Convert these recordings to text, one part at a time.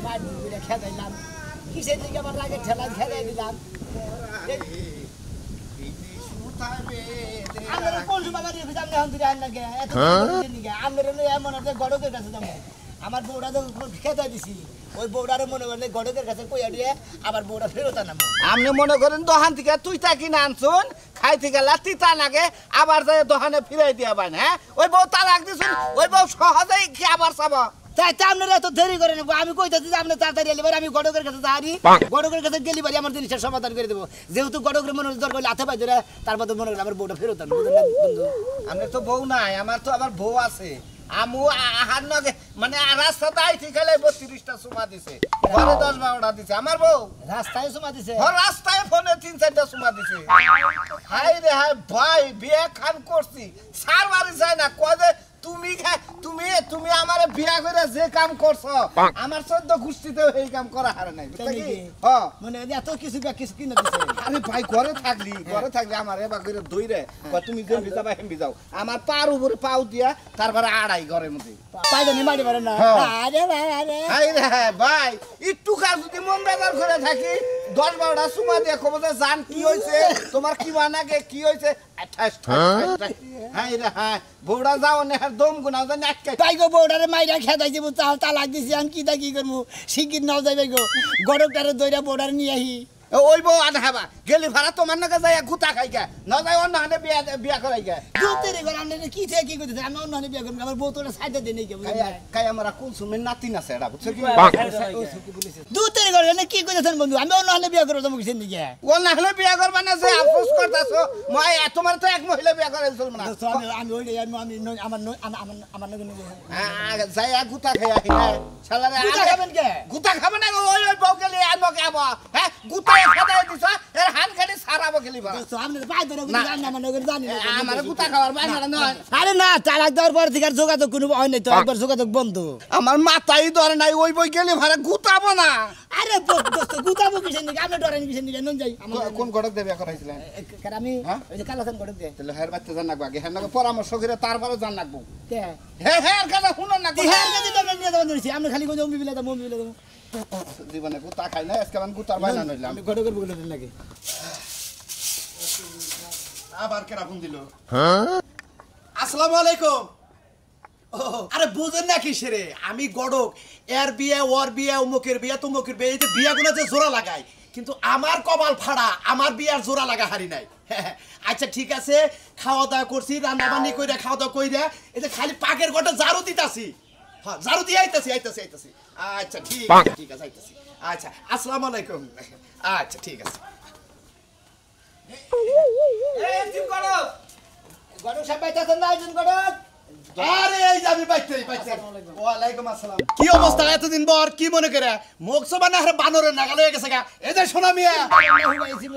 মার দিলে খেদাইলাম কিসের দিকে আমার রাগে ঠেলা খেদাই দিলাম আমরা কোন বাবা দিয়ে বিজাম না হন্দিরা আন লাগে এত দিন আমরা এমন আছে গড়কের কাছে যাব আমার বউড়া তো খেদাই দিছি ওই বউড়ারে মনে করলে গড়কের কাছে কইয়া দিয়ে আবার বউড়া ফেরত আনাম আপনি মনে করেন দোকান থেকে তুই তা কিনে আনছুন খাই থেকে তিতা লাগে আবার যাই দোকানে ফিরাই দিয়া পান হ্যাঁ ওই বউ তালাক দিছুন ওই বউ সহজেই কি আবার চাব তাই তো আপনারা এত দেরি করে নেবো আমি কইতেছি যে আপনি তাড়াতাড়ি এলে আমি গড়কের কাছে যাই গড়কের কাছে গেলি বাড়ি আমার জিনিসের সমাধান করে দেবো যেহেতু গড়কের মনে দরকার হলে হাতে পাই ধরে তারপর তো মনে করি আমার বউটা ফেরত আনবো বন্ধু আমার তো বউ নাই আমার তো আবার বউ আছে আমু আহার নগে মানে রাস্তাতে আইছি খেলে 32টা সুমা দিছে ঘরে 10-12টা দিছে আমার বউ রাস্তায় সুমা দিছে রাস্তায় ফোনে 3-4টা সুমা দিছে হাই রে হাই ভাই বিয়ে খান করছি সার বাড়ি যায় না কয়ে তুমি তুমি আমারে বিয়া করে যে কাম করছো আমার 14 গোষ্ঠীতেও এই কাম করা হারে নাই বুঝছ কি হ্যাঁ মানে এত কিছু কিনে দিছে আরে ভাই ঘরে থাকলি আমার এবা করে দইরে কয় তুমি যেন যাবা হেমবি যাও আমার পার উপরে পাও দিয়া তারপরে আড়াই ঘরের মধ্যে পাইদানি মারি পারে না আরে ভাই আরে হাই রে ভাই একটু কাজ যদি মন বেজার করে থাকি 10-12টা সুমা দিয়ে কব যে জান কি হইছে তোমার কি বানাকে কি হইছে হাই রে হাই বউড়া যাও না দম গুনাও জানি আটকে তাই গো বউডারে মাইরা খেদাই দিব তালাক দিছি আমি কি দা কি করবো শিগগির নাও যাইবে গো গড়কটারে দইরা বউডারে নিয়ে আহি ওই বউ আধা খাবা গেলি ভাড়া তোমার নাকি যাই গুতা খাই গে না যাই অন্য হাতে বিয়া করাই গে দুতেরে ঘর আমনে কি থেকে কি করতেছে আমি অন্য হাতে বিয়া করব আমার বউ তোরা সাইডে দেই নাই কে কাই আমরা কুলসুমের নাতি না সেটা বুঝছ কি দুতেরে ঘর না কি করতেছেন বন্ধু আমি অন্য হাতে বিয়া করব তুমি কিসের দিকে অন্য হাতে বিয়া করবা না যে আফসোস করতাছো মই তোমার তো এক মহিলা বিয়া করাইছিল না আমি ওই আমার নগে যাই গুতা খাই আহি না শালারে গুতা খাবেন কে গুতা খাবে না ওই বউ গেলি আর নকে আবা হ্যাঁ গুতা খাদাই দিছ এর হান খালি সারাবো গেলি বা তো আপনি পাই ধরে জানি আমার নগে জানি না আমার গুতা খাওয়ার বাইনা নয় আরে না তালাক দেওয়ার পর থেকে আর যোগাযোগ কোনো হয় নাই তো একবার যোগাযোগ বন্ধ আমার মাথায় ধরে নাই ওই বই গেলি ভাড়া গুতাবো না আরে দোস্ত গুতাবো কিসের দিকে আপনি ডরেন কিসের দিকে নন যাই কোন গড়ক দেবে করাইছিলেন কারণ আমি ওই যে কালাসান গড়ক দে তাহলে হের বাচ্চা জান লাগবে আগে হের নাকি পরামর্শ করে তারপরে জান লাগবো কে হের কথা শুনুন না হের কাছে তো নিয়ে যাবেন দিছি আপনি খালি কোন জমি বিলে দাও মমি বিলে দাও জীবনে গুতা খাই না আজকে আমি গুতার বাইনা নইলাম আমি গড়কের বলে দেন লাগে আবার কেরা ফোন দিল হ্যাঁ আসসালামু আলাইকুম আরে বুঝেন না কিসেরে আমি গড়ক এর বিয়ে ওর বিয়ে অমুকের বিয়ে তমুকের বিয়ে এই যে বিয়াগুলো যে জোড়া লাগাই কিন্তু আমার কপাল ফাড়া আমার বিয়ার জোড়া লাগা হারি নাই আচ্ছা ঠিক আছে খাওয়া দাওয়া করছি রান্না বান্নি কইরা খাওয়া দাওয়া কইরা এই যে খালি পাকের গোটা ঝাড়ু দিতাছি হ্যাঁ ঝাড়ু দিয়ে আইতাছি আচ্ছা ঠিক আছে আইতাছি আচ্ছা আসসালামু আলাইকুম আচ্ছা ঠিক আছে এই জিম করো গড়ক সব বাইতাছেন না একজন গড়ক আরে এই যে আমি বাইতে ওয়ালাইকুম আসসালাম কি অবস্থা এতদিন পর কি মনে করে মুখ সবা না বানরে নাগাল হয়ে গেছে গা এই যে সোনা মিয়া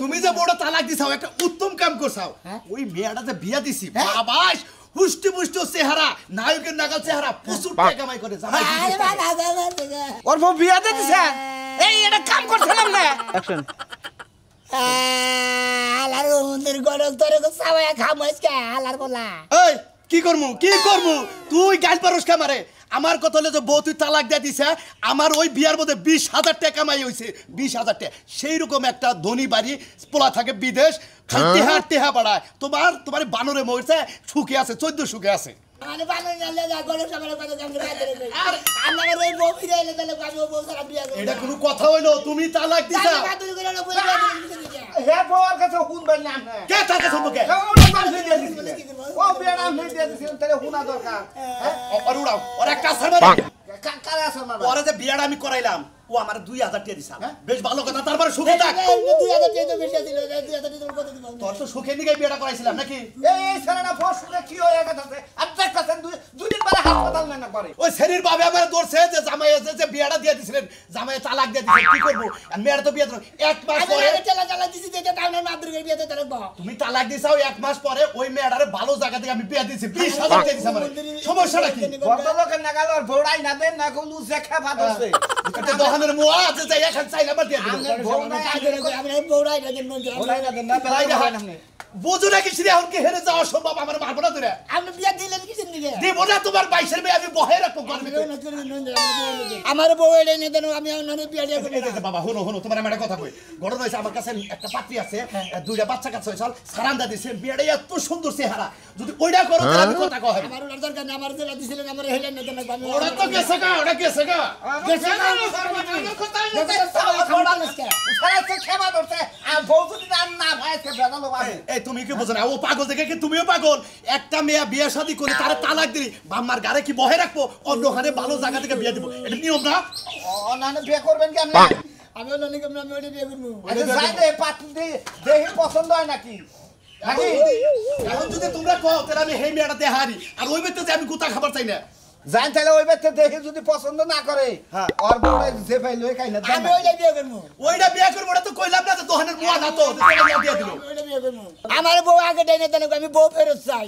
তুমি যে বড় তালাক দিছাও একটা উত্তম কাম করছাও ওই মেয়েটা যে বিয়া দিছি বাবাস হুষ্টি পুষ্টি চেহারা নায়কের নাগাল চেহারা প্রচুর টাকা কামাই করে জামাই ওর বউ বিয়া দিয়ে দিছে এই এটা কাম করছিলাম না অ্যাকশন আলার মন্দির গড়ক তোরে কো সাওয়া খামস কে আলার বলা এই কি করমু তুই গাল পারস কামারে আমার কথা হলো যে বউ তুই তালাক দিয়ে দিছে আমার ওই বিয়ার মধ্যে 20,000 টাকা কামাই হইছে 20,000 টাকা সেই রকম একটা ধনী বাড়ি পোলা থাকে বিদেশ খালি টেহা বাড়ায় তোমার বানরে মরছে সুখে আছে 14 সুখে আছে মানে বানর নালে যা গড়ক সবার কথা আমরা বাইরে কই আর আমার ওই বউ ফিরে এলে তাহলে আমি বউ সারা বিয়া করব এটা কোনো কথা হইলো তুমি তালাক দিছা বাদুর করে না বলে হে বউর কাছে শুনবেন না আপনি কে তাকে শুনবো কে ও বেড়া আমি দিয়ে দিছি তাহলে শোনা দরকার আর উড়াও ওর একটা আসর মারে কারে আসর মারবা ওরে যে বিয়াটা আমি করাইলাম ও আমার 2,000 টাকা দিছা বেশ ভালো কথা তারপরে সুখে থাক 2000 টাকা তো বেশি দিল 2000 টাকা তো কত দিব তোর তো সুখে নিয়ে বিয়াটা করাইছিলাম নাকি এই সারাটা ফসলে কি হয়ে গেছে আর দেখতেছেন দুই দিন পরে হাসপাতাল না করে ওই শরীর বাবে আমার দৌড়ছে যে জামাই যে বিয়াটা দিয়ে দিছিলেন জামাই তালাক দিয়ে দিছেন কি করব আর মেয়ের তো বিয়ে এক মাস পরে আমি চালা দিছি যেটা টাউনের মাদুরের বিয়েতে তালক বাবা তুমি তালাক দিছাও এক মাস পরে ওই মেয়েটারে ভালো জায়গা থেকে আমি বিয়ে দিছি 20,000 টাকা দিছি আমার সমস্যাটা কি বড় লোকের নাগাল আর বড়াই না দেন না কোন উজে খাবা দছে এটা দহনের মোয়া আছে যে এখন চাইলে আমার দিয়ে দিবেন বড়াই আমি বউরাই না দেন বড়াই না দেন না তাই হয় না বুঝো নাকি সেরে এখন কি হেরে যাওয়া সম্ভব আমার মারবো না তোরা আপনি বিয়া দিলেন কিসের দিকে দেবো না তোমার 22 মেয়ে আমি বহে রাখবো গর্বে আমার বউ এলে নিয়ে দেন আমি অন্য বিয়া দিয়ে করবো বাবা হনো হনো তোমার আমি একটা কথা কই ঘটনা হয়েছে আমার কাছে একটা পাত্রী আছে দুইটা বাচ্চা কাছে হয়েছে সারান্দা দিছে বিয়েটা এত সুন্দর চেহারা যদি ওইটা করো তাহলে আমি কথা কই আমার ওনার দরকার নেই আমার জেলা দিছিলেন আমার হেলেন না দেন আমি ওটা তো গেছে গা ওটা গেছে গা সারা তো খেবা ধরছে আর বউ যদি না ভাইছে বেদালো ভাই এই তুমি কি বুঝো না ও পাগল দেখে কি তুমিও পাগল একটা মেয়ে বিয়ে শাদী করে তার তালাক দিলি বাম্মার গারে কি বহে রাখবো অন্য হারে ভালো জায়গা থেকে বিয়ে দিব এটা নিয়ম না অনানে বিয়ে করবেন কি আপনি আমি অন্য নিকে আমি ওইটা বিয়ে করবো আচ্ছা যাই দে পাত্রী দেখি পছন্দ হয় নাকি নাকি এখন যদি তোমরা কও তাহলে আমি হেই মেয়েটা দেহারি আর ওই বেতে আমি গুতা খাবার চাই না জান তাহলে ওই বাচ্চা দেখে যদি পছন্দ না করে হ্যাঁ। ওর বউ যে পাইলো খাই না আমি ওইটা বিয়ে করবো ওইটা বিয়ে করবো ওটা তো কইলাম না তো দোহানের মুয়া না তো দিয়ে দিল আমার বউ আগে ডাইনে দেন আমি বউ ফেরত চাই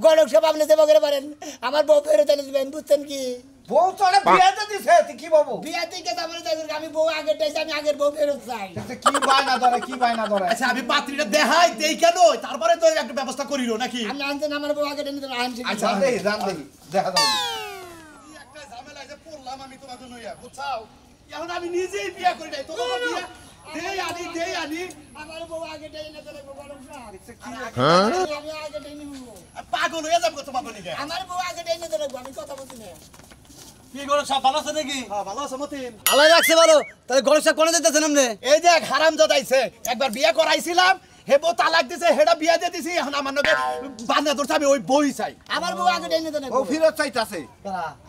গড়ক সব আপনি সেবা করে পারেন আমার বউ ফেরত এনে দিবেন বুঝছেন কি বউ তোরে বিয়েতে দিছে তুই কি বাবু বিয়া থেকে তারপরে আমি বউ আগে ডাইছি আমি আগের বউ ফেরত চাই কি বায়না ধরে কি বায়না ধরে আচ্ছা আমি পাত্রীটা দেখাই দেই কেন তারপরে তো একটা ব্যবস্থা করিল নাকি আমি আনছেন আমার বউ আগে ডাইনে দেন আনছি আচ্ছা জান দেখি দেখা দাও একটা ঝামেলা যে পড়লাম আমি তোমাকে নইয়া বুঝছাও এখন আমি নিজেই বিয়ে করি নাই তোমাকে বিয়ে দেই আনি আমার বউ আগে ডাইনে দেন গড়ক সব আমি আগে ডাইনে পাগল হয়ে যাবো তোমাকে নিকে আমার বউ আগে ডাইনে দেন আমি কথা বলছি না কি করে সব ভালো আছে নাকি হ্যাঁ ভালো আছো মতিন আল্লাহ রাখছে ভালো তাহলে গণেশ কোনে যেতেছেন আপনি এই যে হারাম জদাইছে একবার বিয়ে করাইছিলাম হে বউ তালাক দিছে হেডা বিয়ে দিয়ে দিছি এখন আমার নকে বান্ধা ধরছে আমি ওই বই চাই আমার বউ আগে ডাইনে দেন ও ফিরত চাইতাছে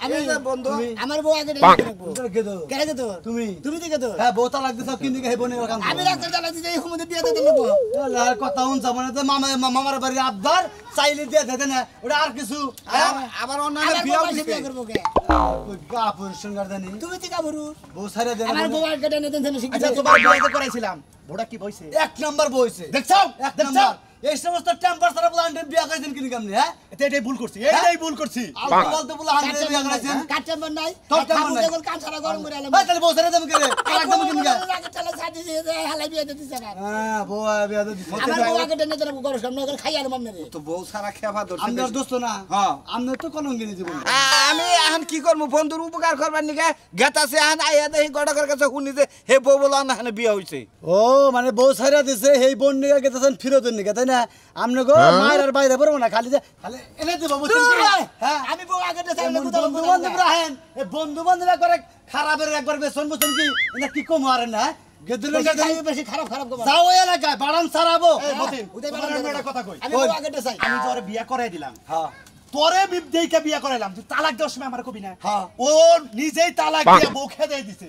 আমি এই যে বন্ধু আমার বউ আগে ডাইনে দেন কেদো কেন তো তুমি তুমি দিকে তো হ্যাঁ বউতা লাগতে সব কিনে হে বনে কাম আমি রাখতে চালাচ্ছি যে এই হুমুদে বিয়ে দিতে নেবো আর কথা উন যাবো না তো মামার বাড়ি আবদার চাইলে দিয়ে দেতে না ওটা আর কিছু আবার অন্যান্য আমার বিয়ে বউ দিছে বিয়ে করবো কে কাপুর সঙ্গার জানি তুমি টিকা বরু বউ সাইরে দেন আমার বউ আগে ডাইনে দেন শিখতে আচ্ছা তোমার বিয়ে যে করাইছিলাম বড়া কি বইছে এক নাম্বার বইছে দেখছো এক নাম্বার এই সমস্ত টেম্পার সারা বলা আন্ডে বিয়া করেছেন কিনি কামনি হ্যাঁ এটাই ভুল করছি এইটাই ভুল করছি আলতু বলতে বলা আন্ডে বিয়া করেছেন কাটতে মন নাই তোর তেমন নাই। কান সারা গরম করে আলাম ভাই তাহলে বউ সাইরে দেব কেরে তালাক দেব কিনি কা আগে চালা সাথে যে হালাই বিয়ে দিতে না হ্যাঁ বউ বিয়া দিছে আমার বউ আগে ডাইনে দেন গরম সামনে করে খাই আর মামনে রে তো বউ সারা খেবা ধরছে আমদার দোস্ত না হ্যাঁ। আমনে তো কলঙ্গিনী জীবন আমি এখন কি করবো বন্ধুর উপকার করবার নিকে গেতাছে এখন আইয়া দেখি গড়কের কাছে শুনি যে হে বউ বলা না এখানে বিয়ে হইছে ও মানে বউ সাইরা দিছে সেই বোন নিগা গেতেছেন ফিরতেন নিগা তাই না আমনে গো মায়ের আর বাইরে পড়বো না খালি যে খালি এনে দেব বুঝছেন কি? হ্যাঁ আমি বউ আগে ডাইনে এমন বন্ধু বান্ধব রাহেন এই বন্ধু বান্ধব একবার খারাপের একবার বেসন বুঝছেন কি এটা কি কম হারে না গেদুল বেশি খারাপ খারাপ করবা যাও ওই এলাকায় বাড়ান সারাবো এই মতিন উদয় তোমার বাড়ান আমি দেবো। একটা কথা কই আমি বউ আগে চাই আমি তোর বিয়ে করাই দিলাম হ্যাঁ তোরে দেইকে বিয়ে করাইলাম তুই তালাক দেওয়ার সময় আমার কবি না হ্যাঁ। ও নিজেই তালাক দিয়ে বউ খেয়ে দিছে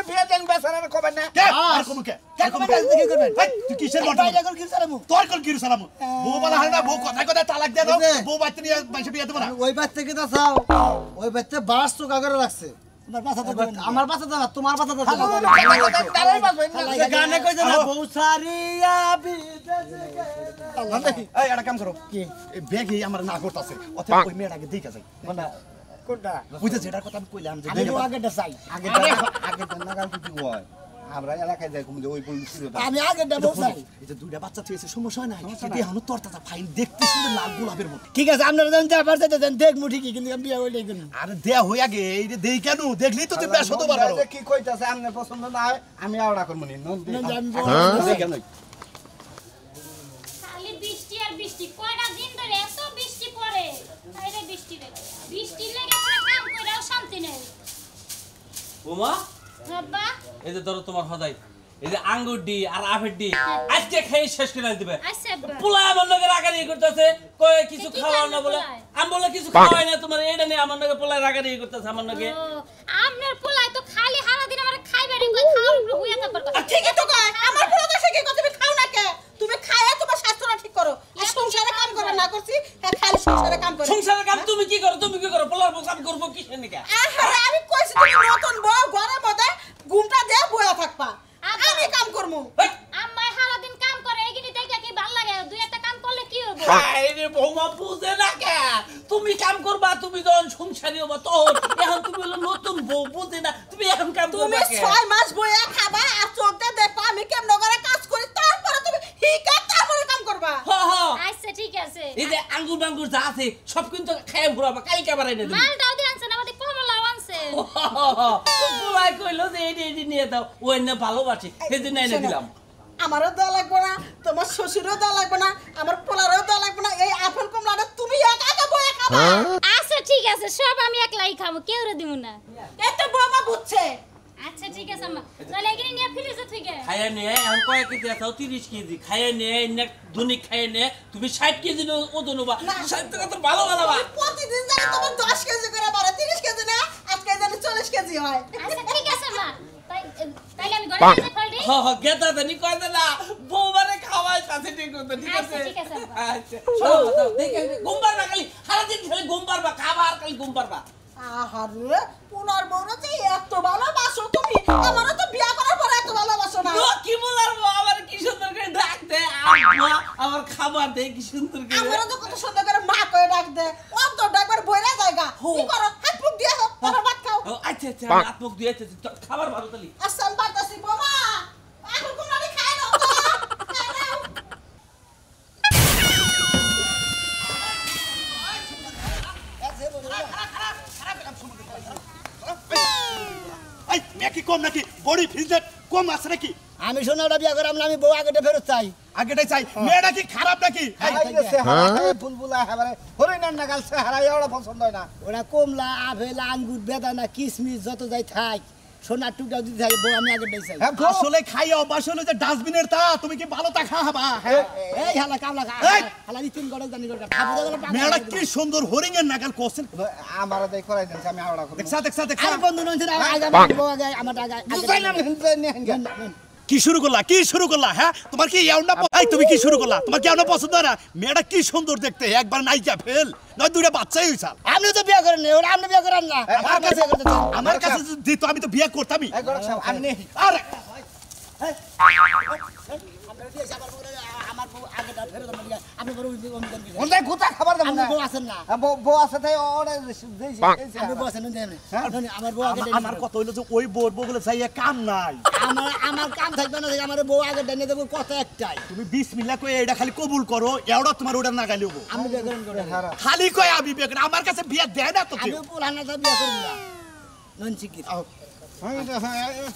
বিয়ে দেন বেচারা কবেন না কে আর কোন কে কে কবে কাজ দেখি করবেন এই, তুই কিসের মত বাইরে করে কি সারামু তোর কোন কি সালাম বউ বলা হয় না বউ কথা কথা তালাক দিয়ে দাও বুঝলে? বউ বাচ্চা নিয়ে বাইসে বিয়ে দেবো না ওই বাচ্চা কে চাও ওই বাচ্চা বাস তো কাগরে রাখছে আমার পাছা তো এবার আমার বাচ্চা না তোমার বাচ্চা তো তারাই গানে কইছে না বউ সারিয়া বিদেশে এই একটা কাম করো কি এই ব্যাগই আমার না করতেছে অথবা ওই মেয়েটাকে দেখে যাই কোনটা বুঝতে যেটার কথা আমি কইলাম যে আমি বউ আগে চাই আগে আগে নাগাল কি হয় আমরা এলাকায় যাই কুমদে ওই পুলিশ ছিল আমি আগে বউ চাই এই যে দুইটা বাচ্চা চেয়েছে সমস্যা হয় না কিন্তু এখনো তোর তাজা ফাইন দেখতে শুধু লাল গোলাপের মতো ঠিক আছে আপনারা যখন যা পারছে দেন দেখ মুঠি কি কিন্তু আমি বিয়ে হইলে কিন্তু আরে দেয়া হয়ে গে এই যে দেই কেন দেখলি তো তুই বেশ হতে পারো কি কইতাছে আমনে পছন্দ না হয় আমি আওড়া করব নি নন আমি বউ দেই কেন খালি বৃষ্টি আর বৃষ্টি কয়টা দিন ধরে এত বৃষ্টি পড়ে বাইরে বৃষ্টি রে বৃষ্টি লেগে পুরো কাম কইরাও শান্তি নেই ওমা বাবা এই যে ধরো তোমার হদাই এই যে আঙ্গুর ডি আর আপেল ডি আজকে খেয়ে শেষ করে দিবে আচ্ছা আব্বা পোলা আমার লগে রাগারি করতেছে কয় কিছু কি খাওয়া না কারণে বলে পোলায়? আমি বলে কিছু খাওয়াই না তোমার এইটা নিয়ে আমার লগে পোলা রাগারি করতেছে আমার লগে ও আপনার পোলাই তো খালি সারা দিন আমার খাইবারি কই খাওয়ার উপরে হুইয়া থাকবার কথা ঠিকই তো কয় আমার পুরো দেশে কি কথা তুমি খাও না কে তুমি খায়া তোমার স্বাস্থ্যটা ঠিক করো আর সংসারে কাম করে না করছি হ্যাঁ খালি সংসারে কাম করে সংসারের কাম তুমি কি করো পোলার কাম করবো কিসের নিকা আরে আমি কইছি তুমি নতুন বউ ঘরের মধ্যে ঘুমটা দিয়ে বয়া থাকবা আমি কাম করমু আম্মাই সারা দিন কাম করে এইগিনি দেখে কি ভাল লাগে দুই একটা কাম করলে কি হবে আরে বৌমা বুঝে না কে তুমি কাম করবা তুমি যখন সংসারী হবা তখন এখন তুমি হলো নতুন বউ বুঝে না তুমি এখন কাম তুমি করবা কে 6 মাস বয়া খাবা আর চোখ দিয়ে দেখবা আমি কেমন করে কাজ করি তারপরে তুমি হিকা যা আছে সব কিন্তু খায় ঘুরাবা কালকে আবার এনে দিবি মালটাও দিয়ে আনছেন আমাদের কমলাও আনছেন বুলাই কইলো যে এই নিয়ে দাও ওই না ভালোবাসে সেজন্য এনে দিলাম আমারও দেওয়া লাগবে না, তোমার শ্বশুরও দেওয়া লাগবে না, আমার পোলারও দেওয়া লাগবে না। এই আপেল কমলাটা তুমি একা একা বয়ে খাবা। আচ্ছা ঠিক আছে সব আমি একলাই খাবো কেউ রে দিব না এই তো বৌমা বুঝছে। আচ্ছা ঠিক আছে আম্মা তাহলে এখানে নিয়ে ফ্রিজে থেকে খাইয়ে নিয়ে এখন কয় কেজি আছে 30 কেজি খাইয়ে নিয়ে না দুনিক খাইয়ে নিয়ে তুমি 60 কেজি ওজন হবা 60 টাকা তো ভালো ভালো বা প্রতিদিন জানি তোমার 10 কেজি করে বাড়ে, 30 কেজি না, আজকে জানি 40 কেজি হয়। আচ্ছা ঠিক আছে মা তাইলে আমি ঘরে যেতে পারি হ গেতা দেনি কয় দে না বউবারে খাওয়াই তাছে ঠিক করতে ঠিক আছে আচ্ছা, ঠিক আছে, আব্বা। আচ্ছা দাও দেখে গোমবার না খালি সারা দিন খালি গোমবার বা খাবার খালি গোমবার বা আহারে পুনার বউরা যে এত ভালোবাসো তুমি, আমারও তো বিয়া করার পর এত ভালোবাসো না। কি বলার আমার কি সুন্দর করে ডাক দে আমার খাবার দে কি সুন্দর করে আমারও তো কত সুন্দর করে মা কয়ে ডাক দে, ও তো ডাকবার বইরা জায়গা কি করো, হাত মুখ দিয়ে হোক তারপর ভাত খাও। ও আচ্ছা আচ্ছা আত্মক দিয়েছে খাবার ভালো তালি আসসালাম বাতাসি বাবা, এখন কোনটা খাই নাও তো, খাই নাও। এই নাকি কম নাকি বডি ফিজেট কম আছে নাকি আমি সোনাটা বিয়া করাম না আমি বউ আগেটা ফেরত চাই আগেটাই চাই মেয়েটা কি খারাপ নাকি হারাইছে হারাই বুলবুলা হারাই হরিণার নাগাল সে হারাই ওরা পছন্দ হয় না ওরা কমলা আপেল আঙ্গুর বেদানা কিশমিশ যত যাই থাক সোনার টুকটাও দিতে থাকে বউ আমি আগেটাই চাই হ্যাঁ আসলে খাই অভ্যাস হলো যে ডাস্টবিনের তা তুমি কি ভালো তা খাওয়াবা এই হালা কামলা এই! হালা তিন গড়ে জানি করে খাবো দাদা মেয়েটা কি সুন্দর হরিং এর নাগাল কোশ্চেন আমার দেখ করাই দিয়েছে আমি আওড়া করি দেখছা আরে বন্ধু নয় আগে আমার বউ আগে আমার আগে বুঝাই না কি শুরু করলা হ্যাঁ তোমার কি এওনা এই তুমি কি শুরু করলা তোমার কি এওনা পছন্দ না মেয়েটা কি সুন্দর দেখতে একবার নাইকা ফেল নয় দুইটা বাচ্চাই হইছাল আপনি তো বিয়া করেন না ওরা আপনি বিয়া করেন না আমার কাছে যদি দিত আমি তো বিয়ে করতামই এই গরক সাহেব আমি নেই আরে আমার বউ আগেটা ফেরত আপনি বড় ওই গোটা খাবার দাও না বউ আছেন না বউ আছে তাই ওরে দেইছি আপনি বউ আছেন আমার বউ আগে আমার কথা হইলো যে ওই বউগুলো যাইয়া কাম নাই আমার কাম থাকবে না আমার বউ আগে ডেনে দেবো কত একটাই তুমি বিসমিল্লাহ কই এটা খালি কবুল করো এওড়া তোমার ওটা না গালিও আমি বিয়া করেন করে খালি কই আমি বিয়ে করি আমার কাছে বিয়ে দেয় না তো আমি কেউ পুরানা তো বিয়া করব না নন চিকি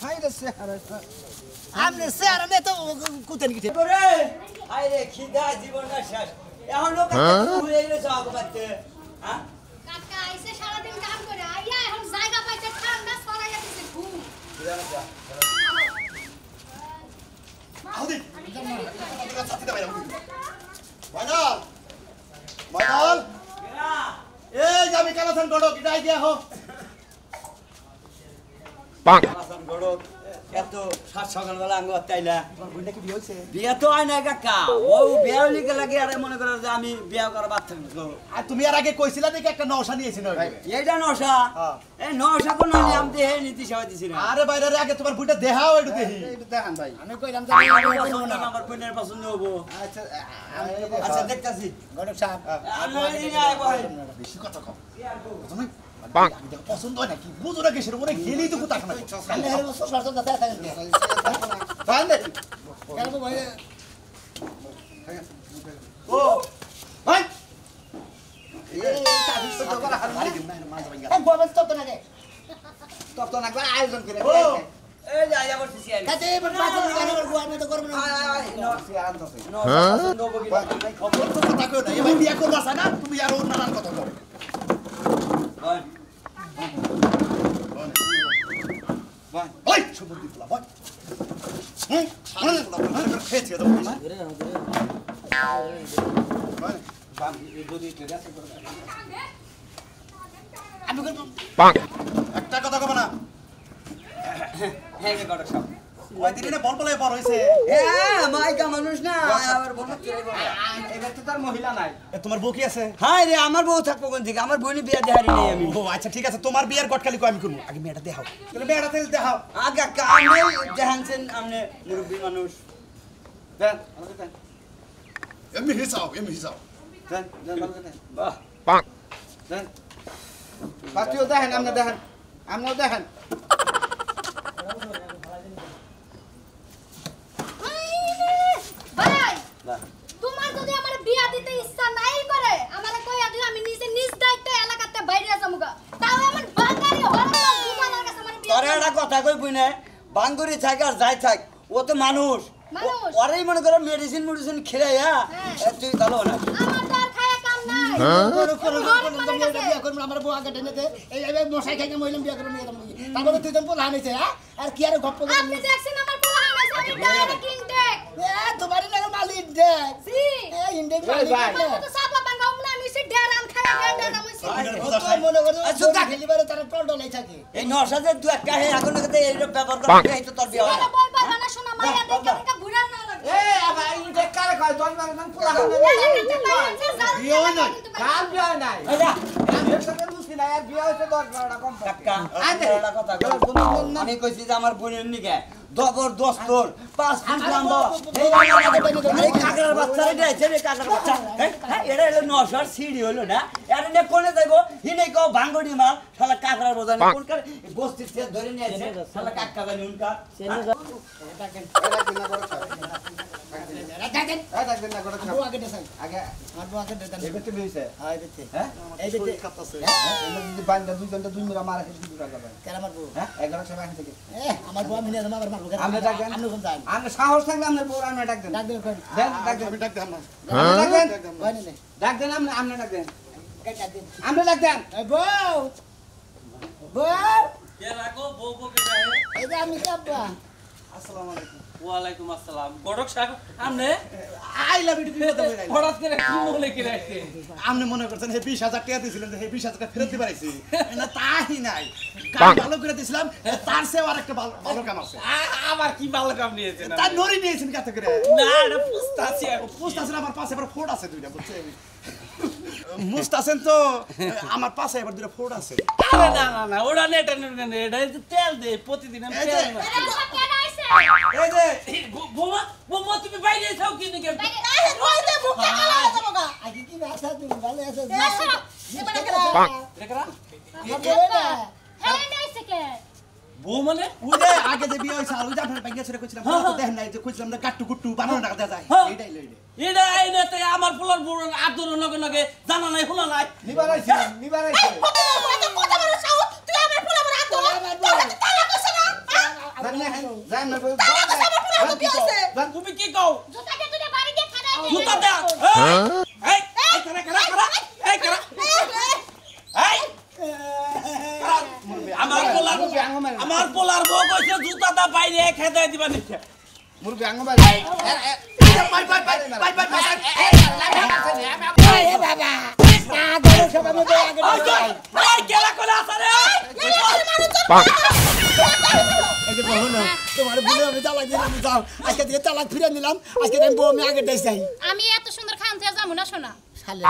হাই রে সে হারাই আপনি স্যার আমি তো কুতেন কি রে আরে খিদা জীবনটা শেষ এখন লোক ঘুরে গেছে আগবাতে হ্যাঁ কাকা আইছে সারা দিন কাম করে আইয়া এখন জায়গা পাইতে ঠান্ডা ছড়াইয়া দিছে ঘুম আউদি বানাল বানাল এই যে আমি কালাসান গড় কিটাই দিয়া হো আসাম গড়ক এত সাত সকালবেলা আঙ্গ তাইলা বিয়া তো হয় না কাকা ও বিয়া লিখে লাগে আরে মনে করে যে আমি বিয়া করা বাচ্চা আর তুমি আর আগে কইছিলা দেখি একটা নওশা নিয়েছিল এইটা নশা এই নশা কোন নিয়ম দিয়ে নীতি সেবা দিছি না আরে বাইরে আগে তোমার বুইটা দেখাও একটু দেখি একটু দেখান ভাই আমি কইলাম যে পছন্দ না, আমার বোনের পছন্দ হবো আচ্ছা আচ্ছা দেখতাছি গড়ক সাহেব বেশি কথা কম তুমি পছন্দ হয় নাকি বুঝো না কিসের উপরে গেলেই তো কোথা খানা আমি হেরে বসে সরসর দাদা থাকেন ভাই না কেন ভাই ও ভাই এই কাবিজ তো করা হার মারি দিম না মাছ ভাঙা এই গোবর তো তো নাকি তত না করে আয়োজন করে ও এই যা যা করতেছি আমি কাছে এবার পাঁচ গানে করব আমি তো করব না সে আনতাছে নশা পছন্দ হবো কি নাই খবর তো কথা কই না এবার বিয়া করবা না তুমি আর ওর নানার কথা কও ভাই ওই সুন্দর দিতলা ভাই হুম মানে খেয়েছে তো আমি করব একটা কথা কব না হ্যাঁ কে গড়ক সব ওই দিনে বল বলে বড় হইছে হ্যাঁ মাইকা মানুষ না আবার বলত এবার তো তার মহিলা নাই তোমার বউ কি আছে হাই রে আমার বউ থাকবো কোন থেকে আমার বোনই বিয়া দেহারি নেই আমি ও আচ্ছা ঠিক আছে তোমার বিয়ার গটকালি কো আমি করব আগে মেয়েটা দেখাও তাহলে মেয়েটা তেল দেখাও আগা কামে দেহানছেন আমনে মুরব্বী মানুষ দেন আমাকে দেন এমনি হিসাব দেন দেন আমাকে দেন বাহ দেন পাতিও দেখেন আপনি দেখেন আপনিও দেখেন ভাই তোমার যদি আমার বিয়া দিতে ইচ্ছা নাই করে আমারে কইয়া যামুগা তাও এমন বাঙালি হল না ঘুমানোর কাছে মানে তোরে একটা কথা কই বুঝনে বাঙ্গুরি থাক আর যাই থাক ও তো মানুষ ওরাই মনে করে মেডিসিন খেলাইয়া তুই ভালো না আমার তার খায়া কাম নাই আমার বউ আগে টেনে দে এই মশাই খাইকে মহিলাম বিয়া করে নিয়ে যাবো তারপরে তুই তো পোলা আনেছে হ্যাঁ আর কি আর গপ্প করে আপনি দেখছেন আমার পোলা হানাইছে আমি ডাইরেক্ট ইনটেক তোমারই না মালিক দেখ জি এই ইনটেক মালিক তো সাপা বাঙ্গাও না আমি সে ডেরাম খায়া ডেরাম হইছে মনে করে সুদা খেলিবারে তার টল ডলাই থাকে এই নশাতে তুই একা হে এখন থেকে এই ব্যবহার করে এই তো তোর বিয়া হয় বই বই বানা শোনা মাইয়া দেখে দেখে ঘুরা না লাগে এ আবার ইনটেক কারে কয় 10 বার মান পোলা বিয়ে হয় নাই কাম বিয়ে হয় নাই আমি একসাথে বুঝছি না আর বিয়ে হইছে 10 12টা কম কাকা একটা কথা কই আমি কইছি যে আমার বোনের নিকে জবরদস্ত 5 ফুট লম্বা এই কাকড়ার বাচ্চা রে আছে রে কাকড়ার বাচ্চা হ্যাঁ এটা হলো 900 সিঁড়ি হলো না এর নে কোনে যাইবো হিনে কো ভাঙ্গড়ি মাল শালা কাকড়ার বোঝা না কোন করে বস্তির থেকে ধরে নিয়ে আসে শালা কাকা জানি উনকা সাহস থাকলে আপনার বউ আমরা ডাক দেন ডাক দেন আপনি ডাক দেন আমরা ডাক দেন বউ বউ কে রাখো বউ বউ কে রাখে এই যে আমি কাব্বা ওয়ালাইকুম আসসালাম গড়ক সাহেব আমনে আই লাভ ইউ বিয়ে তো হইরাই হঠাৎ করে কি বলে কি রাখছে আপনি মনে করছেন হে 20000 টাকা দিছিলেন হে 20000 টাকা ফেরত দিতে পারছি না তাই নাই কাম ভালো করে দিছিলাম তার চেয়ে আরেকটা ভালো কাম আছে আবার কি ভালো কাম নিয়েছেন তার নরি নিয়েছেন কত করে না এটা পুস্তাছি পোস্ট আছে আমার পাশে আবার ফোর্ড আছে দুইটা বুঝছেন মুস্ত আছেন তো আমার পাশে আবার দুইটা ফোর্ড আছে আরে না না না ওটা নেটা এটা তেল দে প্রতিদিন আমি তেল না এই যে বোমা বোমা তুমি বাইরে যাও কি নাকি রইতে মুখে কালা যাবগা আগে কি ভাষা তুমি ভালো আছো এবারে গেলা দেখরা হ্যাঁ নাইছে কে বউ মানে ওরে আগে যে বিয়ে হইছে আর ওই যে আপনার বাইকে ছেড়ে কইছিলাম তো দেখেন নাই যে কইছিলাম না কাট্টু কুট্টু 12 টাকা দেয়া যায় এইটাই লইলে এটা আইনাতে আমার পোলার বড় আদর লগে লগে জানা নাই শোনা নাই নিবারাইছে কত বড় সাহস তুই আমার পোলা বড় আতো তোর তালা কইছ না জান না বউ আমার পোলা তো বিয়ে হইছে তুমি কি কও জুতাকে তুই বাড়ি দিয়ে খাড়া জুতা দে এই করা এই করা এই আমার পোলার বউ কইছে জুতাটা বাইরে খেতে দিবা নিছে মুরগি আঙ্গবাই এ বাবা না ধরে সব আমি বউ আগে ওই কেলা কোলা আছে এই যে বলো না তোমার বলে আমি তালাক দিলাম যাও আজকে দিয়ে তালাক ফিরে নিলাম আজকে আমি বউ আমি আগে দেই যাই আমি এত সুন্দর খান থেকে যাবো না শোনা শালে